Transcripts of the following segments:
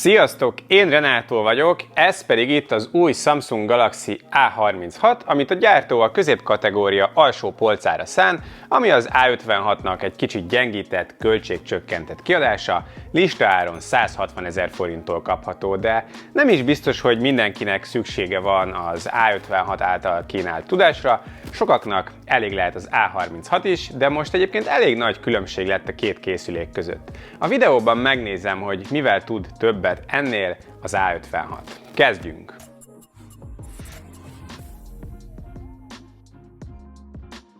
Sziasztok! Én Renátó vagyok, ez pedig itt az új Samsung Galaxy A36, amit a gyártó a középkategória alsó polcára szán, ami az A56-nak egy kicsit gyengített, költségcsökkentett kiadása, listaáron 160 000 forinttól kapható, de nem is biztos, hogy mindenkinek szüksége van az A56 által kínált tudásra, sokaknak elég lehet az A36 is, de most egyébként elég nagy különbség lett a két készülék között. A videóban megnézem, hogy mivel tud többet ennél az A56. Kezdjünk!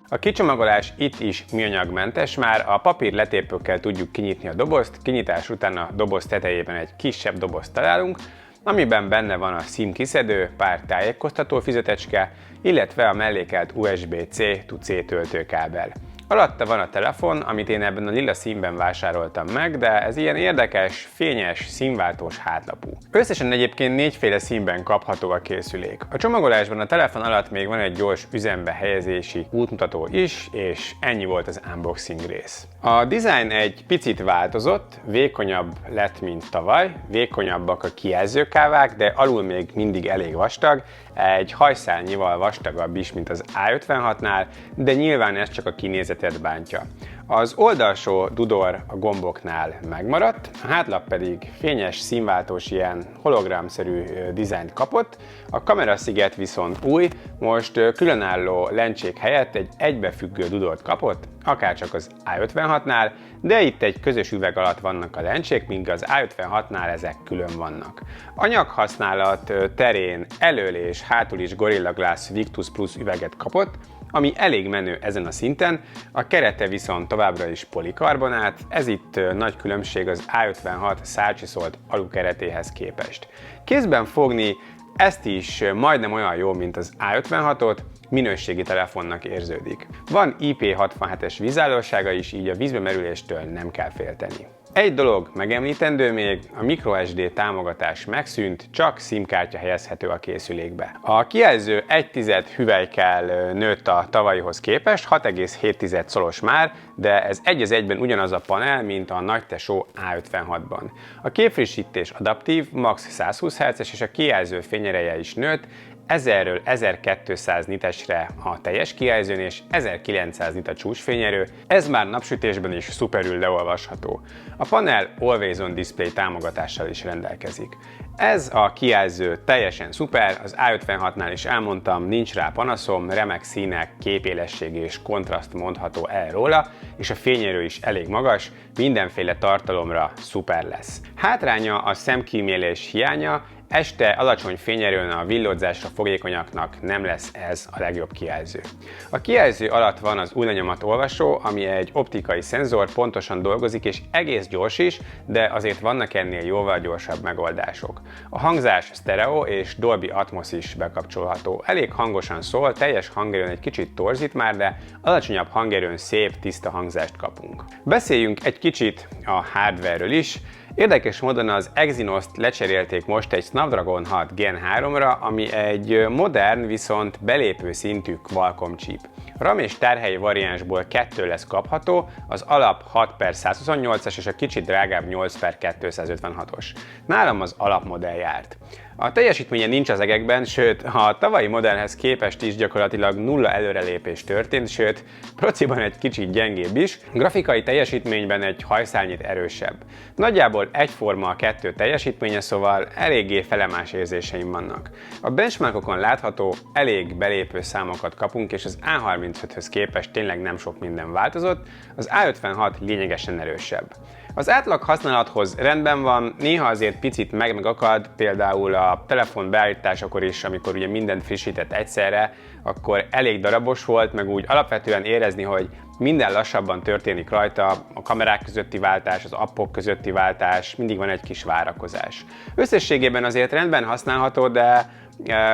A kicsomagolás itt is műanyagmentes, már a papír letépőkkel tudjuk kinyitni a dobozt, kinyitás után a doboz tetejében egy kisebb dobozt találunk, amiben benne van a SIM kiszedő, pár tájékoztató füzetecske, illetve a mellékelt USB-C-C töltőkábel. Alatta van a telefon, amit én ebben a lila színben vásároltam meg, de ez ilyen érdekes, fényes, színváltós hátlapú. Összesen egyébként 4 féle színben kapható a készülék. A csomagolásban a telefon alatt még van egy gyors üzembe helyezési útmutató is, és ennyi volt az unboxing rész. A design egy picit változott, vékonyabb lett, mint tavaly, vékonyabbak a kijelzőkávák, de alul még mindig elég vastag, egy hajszálnyival vastagabb is, mint az A56-nál, de nyilván ez csak a kinézetet bántja. Az oldalsó dudor a gomboknál megmaradt, a hátlap pedig fényes, színváltós, ilyen hologramszerű dizájnt kapott, a kamerasziget viszont új, most különálló lencsék helyett egy egybefüggő dudort kapott, akárcsak az A56-nál, de itt egy közös üveg alatt vannak a lencsék, míg az A56-nál ezek külön vannak. Anyaghasználat terén elől és hátul is Gorilla Glass Victus Plus üveget kapott, ami elég menő ezen a szinten, a kerete viszont továbbra is polikarbonát, ez itt nagy különbség az A56 szárcsiszolt alukeretéhez képest. Kézben fogni ezt is majdnem olyan jó, mint az A56-ot, minőségi telefonnak érződik. Van IP67-es vízállósága is, így a vízbe merüléstől nem kell félteni. Egy dolog megemlítendő még, a microSD támogatás megszűnt, csak SIM-kártya helyezhető a készülékbe. A kijelző 1,1 hüvelykkel nőtt a tavalyihoz képest, 6,7 szolos már, de ez egy az egyben ugyanaz a panel, mint a nagytesó A56-ban. A képfrissítés adaptív, max 120 Hz-es és a kijelző fényereje is nőtt, 1000-ről 1200 nitesre a teljes kijelzőn és 1900 nit a csúcsfényerő, ez már napsütésben is szuperül leolvasható. A panel Always On Display támogatással is rendelkezik. Ez a kijelző teljesen szuper, az A56-nál is elmondtam, nincs rá panaszom, remek színek, képélesség és kontraszt mondható el róla, és a fényerő is elég magas, mindenféle tartalomra szuper lesz. Hátránya a szemkímélés hiánya, este alacsony fényerőn a villódzásra fogékonyaknak nem lesz ez a legjobb kijelző. A kijelző alatt van az új lenyomat olvasó, ami egy optikai szenzor, pontosan dolgozik és egész gyors is, de azért vannak ennél jóval gyorsabb megoldások. A hangzás sztereó és Dolby Atmos is bekapcsolható. Elég hangosan szól, teljes hangerőn egy kicsit torzít már, de alacsonyabb hangerőn szép, tiszta hangzást kapunk. Beszéljünk egy kicsit a hardware-ről is. Érdekes módon az Exynos-t lecserélték most egy Snapdragon 6 Gen 3-ra, ami egy modern, viszont belépő szintű Qualcomm chip. RAM és tárhelyi variánsból 2 lesz kapható, az alap 6/128-as és a kicsit drágább 8/256-os. Nálam az alapmodell járt. A teljesítménye nincs az egekben, sőt, a tavalyi modellhez képest is gyakorlatilag nulla előrelépés történt, sőt, prociban egy kicsit gyengébb is, grafikai teljesítményben egy hajszálnyit erősebb. Nagyjából egyforma a kettő teljesítménye, szóval eléggé felemás érzéseim vannak. A benchmarkokon látható, elég belépő számokat kapunk, és az A35-höz képest tényleg nem sok minden változott, az A56 lényegesen erősebb. Az átlag használathoz rendben van, néha azért picit megakad, például a telefon beállításakor is, amikor ugye mindent frissített egyszerre, akkor elég darabos volt, meg úgy alapvetően érezni, hogy minden lassabban történik rajta, a kamerák közötti váltás, az appok közötti váltás, mindig van egy kis várakozás. Összességében azért rendben használható, de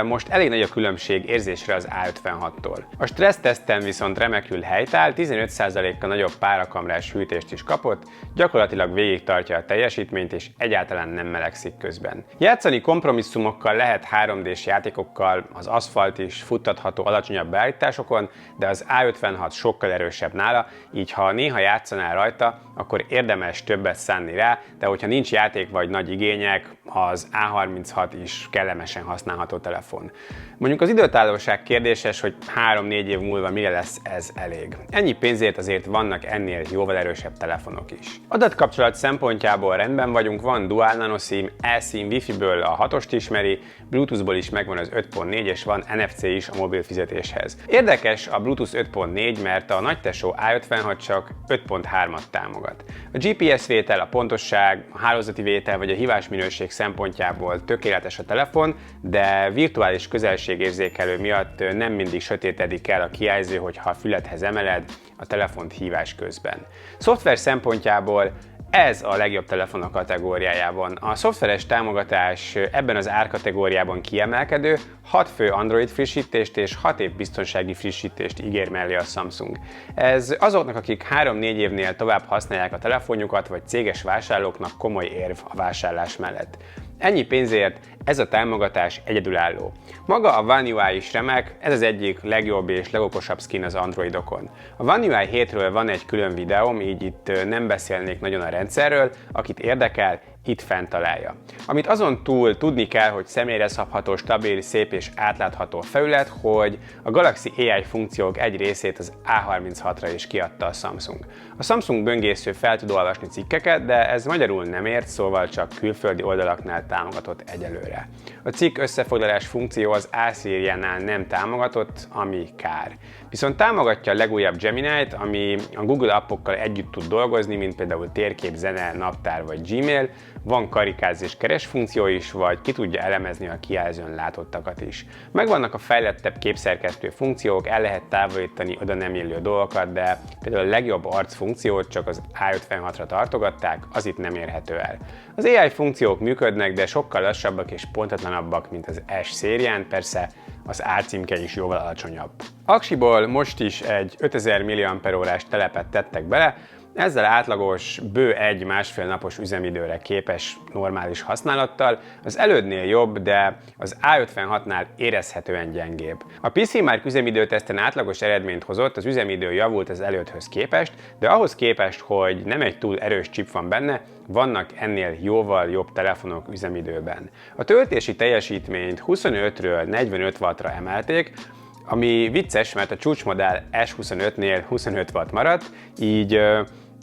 most elég nagy a különbség érzésre az A56-tól. A stresszteszten viszont remekül helytáll, 15%-kal nagyobb párakamrás hűtést is kapott, gyakorlatilag végig tartja a teljesítményt és egyáltalán nem melegszik közben. Játszani kompromisszumokkal lehet 3D-s játékokkal, az aszfalt is futtatható alacsonyabb beállításokon, de az A56 sokkal erősebb nála, így ha néha játszanál rajta, akkor érdemes többet szánni rá, de hogyha nincs játék vagy nagy igények, az A36 is kellemesen használható telefon. Mondjuk az időtállóság kérdéses, hogy 3-4 év múlva mire lesz ez elég. Ennyi pénzért azért vannak ennél jóval erősebb telefonok is. Adatkapcsolat szempontjából rendben vagyunk, van Dual Nano SIM, eSIM, Wi-Fi-ből a 6-ost ismeri, Bluetooth-ból is megvan az 5.4 és van NFC is a mobil fizetéshez. Érdekes a Bluetooth 5.4, mert a nagytesó A56 csak 5.3-at támogat. A GPS vétel, a pontosság, a hálózati vétel vagy a hívásminőség szempontjából tökéletes a telefon, de virtuális közelségérzékelő miatt nem mindig sötétedik el a kijelző, hogyha a füledhez emeled a telefont hívás közben. Szoftver szempontjából ez a legjobb telefon a kategóriájában. A szoftveres támogatás ebben az árkategóriában kiemelkedő, 6 fő Android frissítést és 6 év biztonsági frissítést ígér mellé a Samsung. Ez azoknak, akik 3-4 évnél tovább használják a telefonjukat, vagy céges vásárlóknak komoly érv a vásárlás mellett. Ennyi pénzért ez a támogatás egyedülálló. Maga a One UI is remek, ez az egyik legjobb és legokosabb skin az Androidokon. A One UI 7-ről van egy külön videóm, így itt nem beszélnék nagyon a rendszerről, akit érdekel, itt fent találja. Amit azon túl tudni kell, hogy személyre szabható, stabil, szép és átlátható felület, hogy a Galaxy AI funkciók egy részét az A36-ra is kiadta a Samsung. A Samsung böngésző fel tud olvasni cikkeket, de ez magyarul nem ért, szóval csak külföldi oldalaknál támogatott egyelőre. A cikk összefoglalás funkció az A-szériánál nem támogatott, ami kár. Viszont támogatja a legújabb Gemini-t, ami a Google appokkal együtt tud dolgozni, mint például térkép, zene, naptár vagy Gmail, van karikáz és keres funkció is, vagy ki tudja elemezni a kijelzőn látottakat is. Megvannak a fejlettebb képszerkesztő funkciók, el lehet távolítani oda nem illő dolgokat, de például a legjobb arc funkciót csak az A56-ra tartogatták, az itt nem érhető el. Az AI funkciók működnek, de sokkal lassabbak és pontatlanabbak, mint az S szérián, persze az árcímke is jóval alacsonyabb. Aksiból most is egy 5000 mAh-ós telepet tettek bele, ezzel átlagos, bő 1-1,5 napos üzemidőre képes normális használattal, az elődnél jobb, de az A56-nál érezhetően gyengébb. A PC Mark üzemidőteszten átlagos eredményt hozott, az üzemidő javult az elődhöz képest, de ahhoz képest, hogy nem egy túl erős chip van benne, vannak ennél jóval jobb telefonok üzemidőben. A töltési teljesítményt 25-ről 45 wattra emelték, ami vicces, mert a csúcsmodell S25-nél 25 watt maradt, így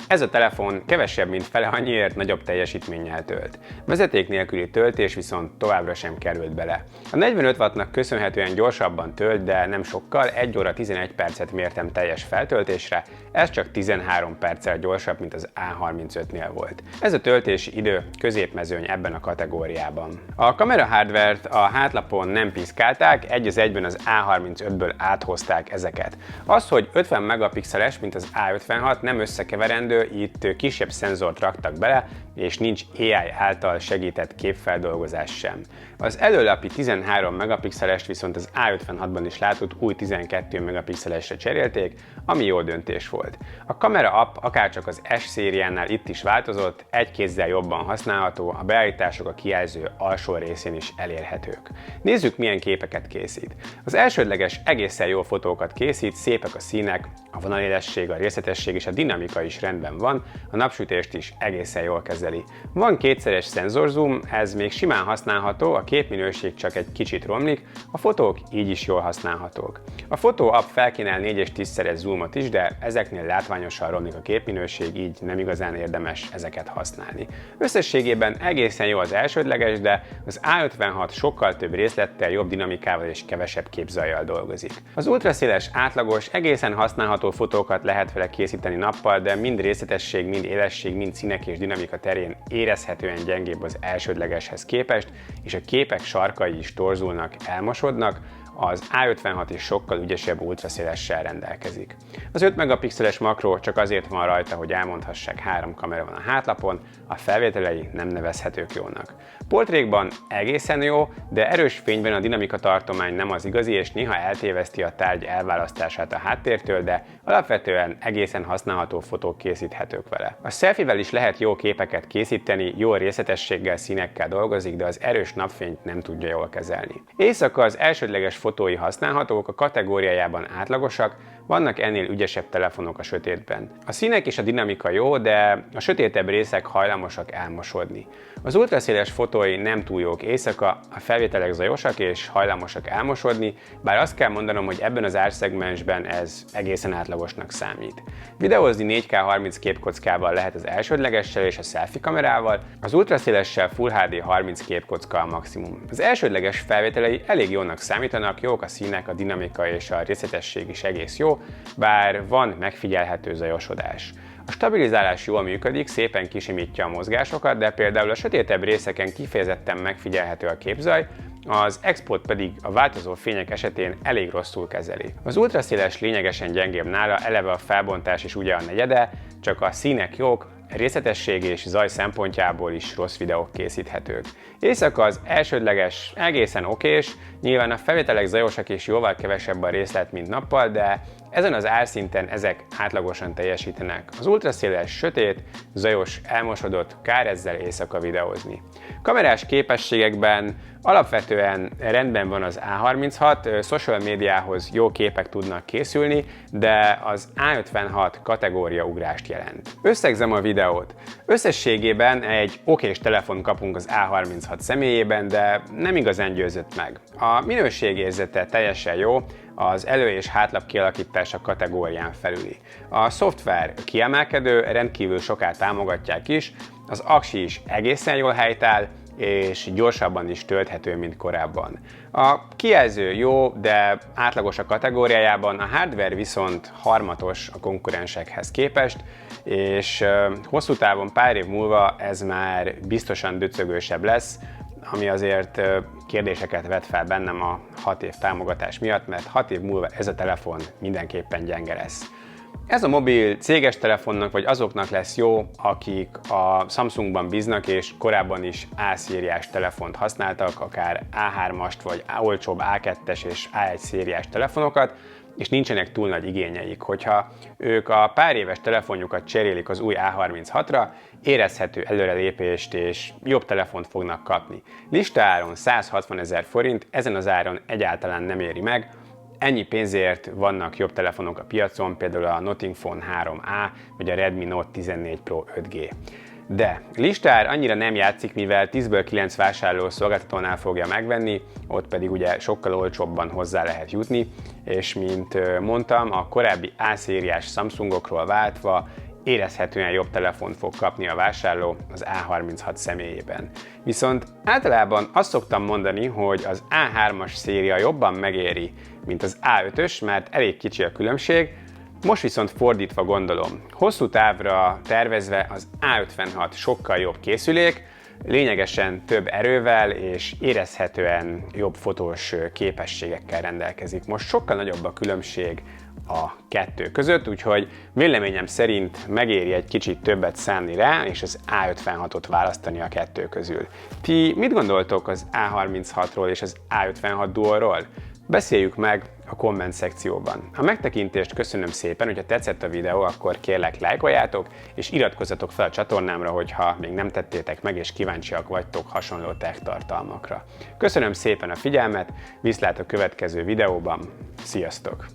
ez a telefon kevesebb, mint fele annyiért nagyobb teljesítménnyel tölt. Vezeték nélküli töltés viszont továbbra sem került bele. A 45 wattnak köszönhetően gyorsabban tölt, de nem sokkal, 1 óra 11 percet mértem teljes feltöltésre, ez csak 13 perccel gyorsabb, mint az A35-nél volt. Ez a töltési idő középmezőny ebben a kategóriában. A kamera hardvert a hátlapon nem piszkálták, egy az egyben az A35-ből áthozták ezeket. Az, hogy 50 megapixeles, mint az A56, nem összekeverendő, itt kisebb szenzort raktak bele, és nincs AI által segített képfeldolgozás sem. Az előlapi 13 megapixelest viszont az A56-ban is látott új 12 megapixelesre cserélték, ami jó döntés volt. A kamera app akárcsak az S szériánál itt is változott, egy kézzel jobban használható, a beállítások a kijelző alsó részén is elérhetők. Nézzük, milyen képeket készít. Az elsődleges egészen jó fotókat készít, szépek a színek, a vonalélesség, a részletesség és a dinamika is rendben van, a napsütést is egészen jól kezeli. Van kétszeres szenzorzoom, ez még simán használható, a képminőség csak egy kicsit romlik, a fotók így is jól használhatók. A fotó app felkínál 4 és 10-szeres zoomot is, de ezeknél látványosan romlik a képminőség, így nem igazán érdemes ezeket használni. Összességében egészen jó az elsődleges, de az A56 sokkal több részlettel, jobb dinamikával és kevesebb képzajjal dolgozik. Az ultraszéles átlagos, egészen használható fotókat lehet vele készíteni nappal, de mind részletesség, mind élesség, mind színek és dinamika terén érezhetően gyengébb az elsődlegeshez képest, és a képek sarkai is torzulnak, elmosodnak, az A56 is sokkal ügyesebb ultraszélessel rendelkezik. Az 5 megapixeles makró csak azért van rajta, hogy elmondhassák, 3 kamera van a hátlapon, a felvételei nem nevezhetők jónak. Portrékban egészen jó, de erős fényben a dinamika tartomány nem az igazi, és néha eltéveszti a tárgy elválasztását a háttértől, de alapvetően egészen használható fotók készíthetők vele. A selfie-vel is lehet jó képeket készíteni, jó részletességgel, színekkel dolgozik, de az erős napfényt nem tudja jól kezelni. Éjszaka az elsődleges fotói használhatók, a kategóriájában átlagosak, vannak ennél ügyesebb telefonok a sötétben. A színek és a dinamika jó, de a sötétebb részek hajlamosak elmosodni. Az ultraszéles fotói nem túl jók éjszaka, a felvételek zajosak és hajlamosak elmosodni, bár azt kell mondanom, hogy ebben az árszegmensben ez egészen átlagosnak számít. Videózni 4K 30 képkockával lehet az elsődlegessel és a selfie kamerával, az ultraszélessel Full HD 30 képkocka a maximum. Az elsődleges felvételei elég jónak számítanak, jók a színek, a dinamika és a részletesség is egész jó, bár van megfigyelhető zajosodás. A stabilizálás jól működik, szépen kisimítja a mozgásokat, de például a sötétebb részeken kifejezetten megfigyelhető a képzaj, az expót pedig a változó fények esetén elég rosszul kezeli. Az ultraszéles lényegesen gyengébb nála, eleve a felbontás is ugye a negyede, csak a színek jók, részletesség és zaj szempontjából is rossz videók készíthetők. Éjszaka az elsődleges egészen okés, nyilván a felvételek zajosak és jóval kevesebb a részlet, mint nappal, de ezen az árszinten ezek átlagosan teljesítenek. Az ultraszéles, sötét, zajos, elmosodott, kár ezzel éjszaka videózni. Kamerás képességekben alapvetően rendben van az A36, social médiához jó képek tudnak készülni, de az A56 kategóriaugrást jelent. Összegzem a videót. Összességében egy okés telefon kapunk az A36 személyében, de nem igazán győzött meg. A minőségérzete teljesen jó, az elő- és hátlap kialakítása kategórián felüli. A szoftver kiemelkedő, rendkívül soká támogatják is, az aksi is egészen jól helytáll, és gyorsabban is tölthető, mint korábban. A kijelző jó, de átlagos a kategóriájában, a hardware viszont harmatos a konkurensekhez képest, és hosszú távon pár év múlva ez már biztosan döcögősebb lesz, ami azért kérdéseket vet fel bennem a 6 év támogatás miatt, mert 6 év múlva ez a telefon mindenképpen gyenge lesz. Ez a mobil céges telefonnak vagy azoknak lesz jó, akik a Samsungban bíznak és korábban is A-szériás telefont használtak, akár A3-ast vagy olcsóbb A2-es és A1 szériás telefonokat, és nincsenek túl nagy igényeik. Hogyha ők a pár éves telefonjukat cserélik az új A36-ra, érezhető előrelépést és jobb telefont fognak kapni. Listaáron 160 000 forint, ezen az áron egyáltalán nem éri meg. Ennyi pénzért vannak jobb telefonok a piacon, például a Nothing Phone 3A vagy a Redmi Note 14 Pro 5G. De listár annyira nem játszik, mivel 10-ből 9 vásárló szolgáltatónál fogja megvenni, ott pedig ugye sokkal olcsóbban hozzá lehet jutni, és mint mondtam, a korábbi A-szériás Samsungokról váltva érezhetően jobb telefont fog kapni a vásárló az A36 személyében. Viszont általában azt szoktam mondani, hogy az A3-as széria jobban megéri, mint az A5-ös, mert elég kicsi a különbség. Most viszont fordítva gondolom. Hosszú távra tervezve az A56 sokkal jobb készülék, lényegesen több erővel és érezhetően jobb fotós képességekkel rendelkezik. Most sokkal nagyobb a különbség a kettő között, úgyhogy véleményem szerint megéri egy kicsit többet szánni rá, és az A56-ot választani a kettő közül. Ti mit gondoltok az A36-ról és az A56 Duo-ról? Beszéljük meg a komment szekcióban. A megtekintést köszönöm szépen, hogyha tetszett a videó, akkor kérlek lájkoljátok, és iratkozzatok fel a csatornámra, hogyha még nem tettétek meg, és kíváncsiak vagytok hasonló tech tartalmakra. Köszönöm szépen a figyelmet, viszlát a következő videóban, sziasztok!